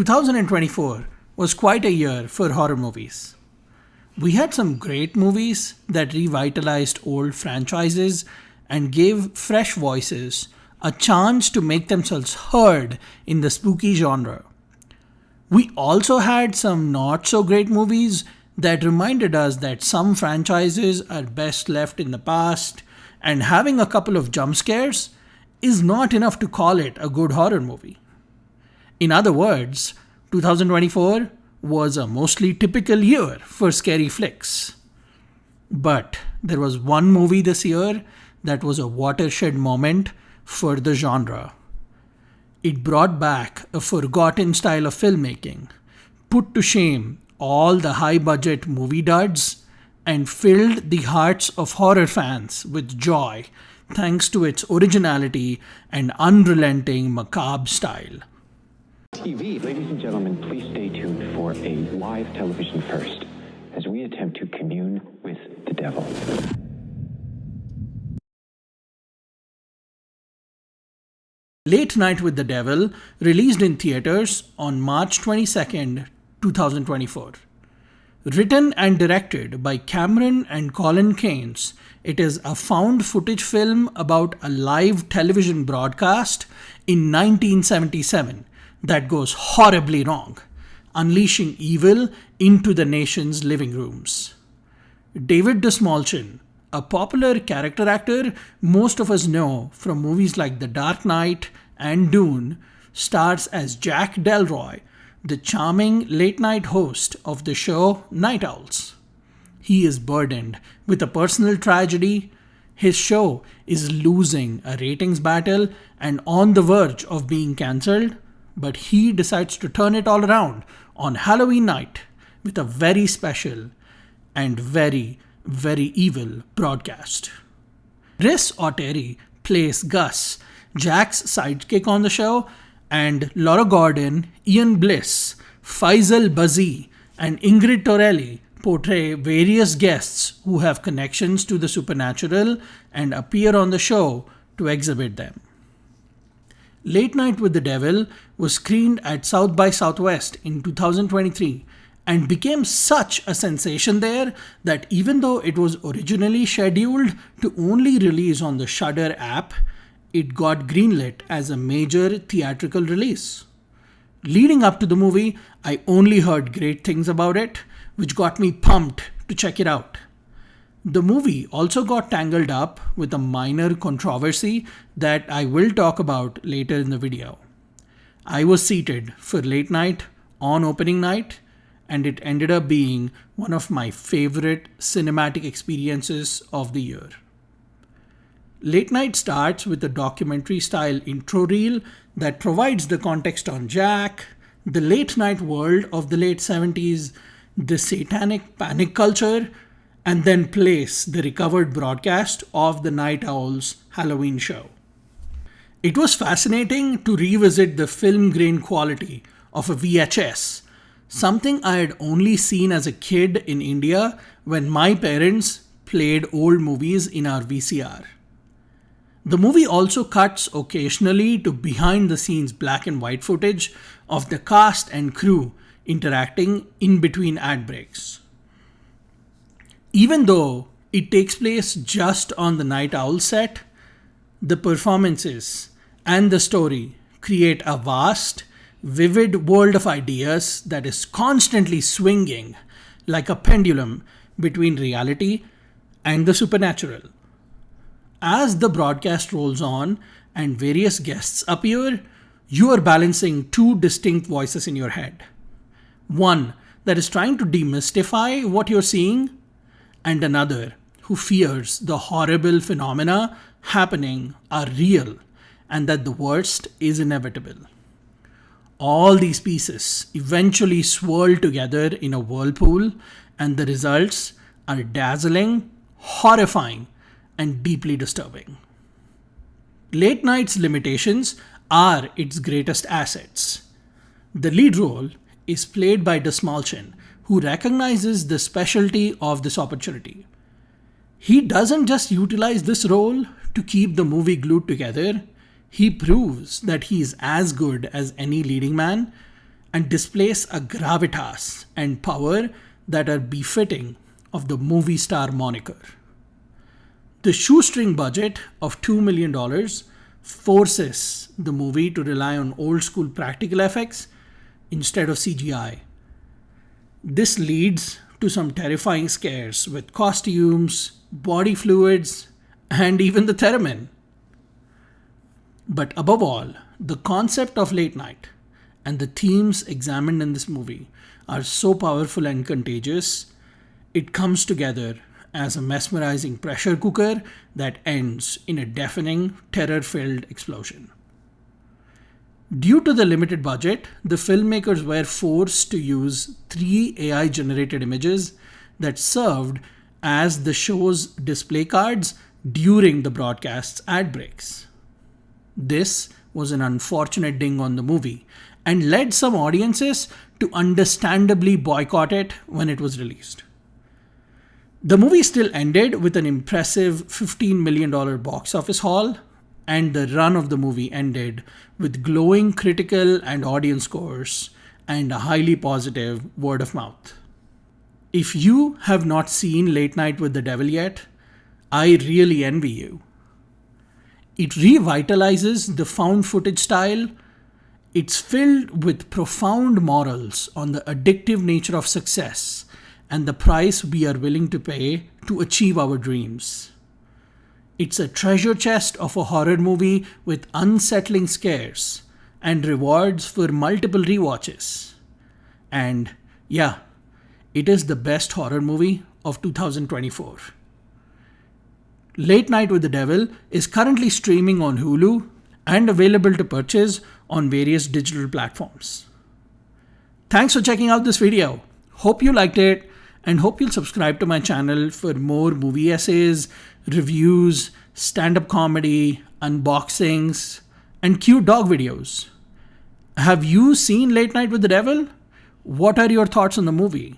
2024 was quite a year for horror movies. We had some great movies that revitalized old franchises and gave fresh voices a chance to make themselves heard in the spooky genre. We also had some not so great movies that reminded us that some franchises are best left in the past, and having a couple of jump scares is not enough to call it a good horror movie. In other words, 2024 was a mostly typical year for scary flicks. But there was one movie this year that was a watershed moment for the genre. It brought back a forgotten style of filmmaking, put to shame all the high budget movie duds, and filled the hearts of horror fans with joy thanks to its originality and unrelenting macabre style. TV. Ladies and gentlemen, please stay tuned for a live television first as we attempt to commune with the devil. Late Night with the Devil released in theaters on March 22nd, 2024. Written and directed by Cameron and Colin Keynes, it is a found footage film about a live television broadcast in 1977 that goes horribly wrong, unleashing evil into the nation's living rooms. David Dastmalchian, a popular character actor most of us know from movies like The Dark Knight and Dune, stars as Jack Delroy, the charming late-night host of the show Night Owls. He is burdened with a personal tragedy. His show is losing a ratings battle and on the verge of being cancelled, but he decides to turn it all around on Halloween night with a very special and very evil broadcast. Rhys O'Terry plays Gus, Jack's sidekick on the show, and Laura Gordon, Ian Bliss, Faisal Bazi, and Ingrid Torelli portray various guests who have connections to the supernatural and appear on the show to exhibit them. Late Night with the Devil was screened at South by Southwest in 2023 and became such a sensation there that even though it was originally scheduled to only release on the Shudder app, it got greenlit as a major theatrical release. Leading up to the movie, I only heard great things about it, which got me pumped to check it out. The movie also got tangled up with a minor controversy that I will talk about later in the video. I was seated for late night on opening night, and it ended up being one of my favorite cinematic experiences of the year. Late Night starts with a documentary-style intro reel that provides the context on Jack, the late night world of the late 70s, the satanic panic culture, and then plays the recovered broadcast of the Night Owls Halloween show. It was fascinating to revisit the film grain quality of a VHS, something I had only seen as a kid in India when my parents played old movies in our VCR. The movie also cuts occasionally to behind-the-scenes black and white footage of the cast and crew interacting in between ad breaks. Even though it takes place just on the Night Owl set, the performances and the story create a vast, vivid world of ideas that is constantly swinging like a pendulum between reality and the supernatural. As the broadcast rolls on and various guests appear, you are balancing two distinct voices in your head. One that is trying to demystify what you're seeing, and another who fears the horrible phenomena happening are real and that the worst is inevitable. All these pieces eventually swirl together in a whirlpool, and the results are dazzling, horrifying, and deeply disturbing. Late Night's limitations are its greatest assets. The lead role is played by Dastmalchian, who recognizes the specialty of this opportunity. He doesn't just utilize this role to keep the movie glued together, he proves that he is as good as any leading man, and displays a gravitas and power that are befitting of the movie star moniker. The shoestring budget of $2 million forces the movie to rely on old school practical effects instead of CGI. This leads to some terrifying scares with costumes, body fluids, and even the theremin. But above all, the concept of late night and the themes examined in this movie are so powerful and contagious, it comes together as a mesmerizing pressure cooker that ends in a deafening, terror-filled explosion. Due to the limited budget, the filmmakers were forced to use 3 AI-generated images that served as the show's display cards during the broadcast's ad breaks. This was an unfortunate ding on the movie and led some audiences to understandably boycott it when it was released. The movie still ended with an impressive $15 million box office haul, and the run of the movie ended with glowing critical and audience scores and a highly positive word of mouth. If you have not seen Late Night with the Devil yet, I really envy you. It revitalizes the found footage style. It's filled with profound morals on the addictive nature of success and the price we are willing to pay to achieve our dreams. It's a treasure chest of a horror movie with unsettling scares and rewards for multiple rewatches. And yeah, it is the best horror movie of 2024. Late Night with the Devil is currently streaming on Hulu and available to purchase on various digital platforms. Thanks for checking out this video. Hope you liked it and hope you'll subscribe to my channel for more movie essays, reviews, stand-up comedy, unboxings, and cute dog videos. Have you seen Late Night with the Devil? What are your thoughts on the movie?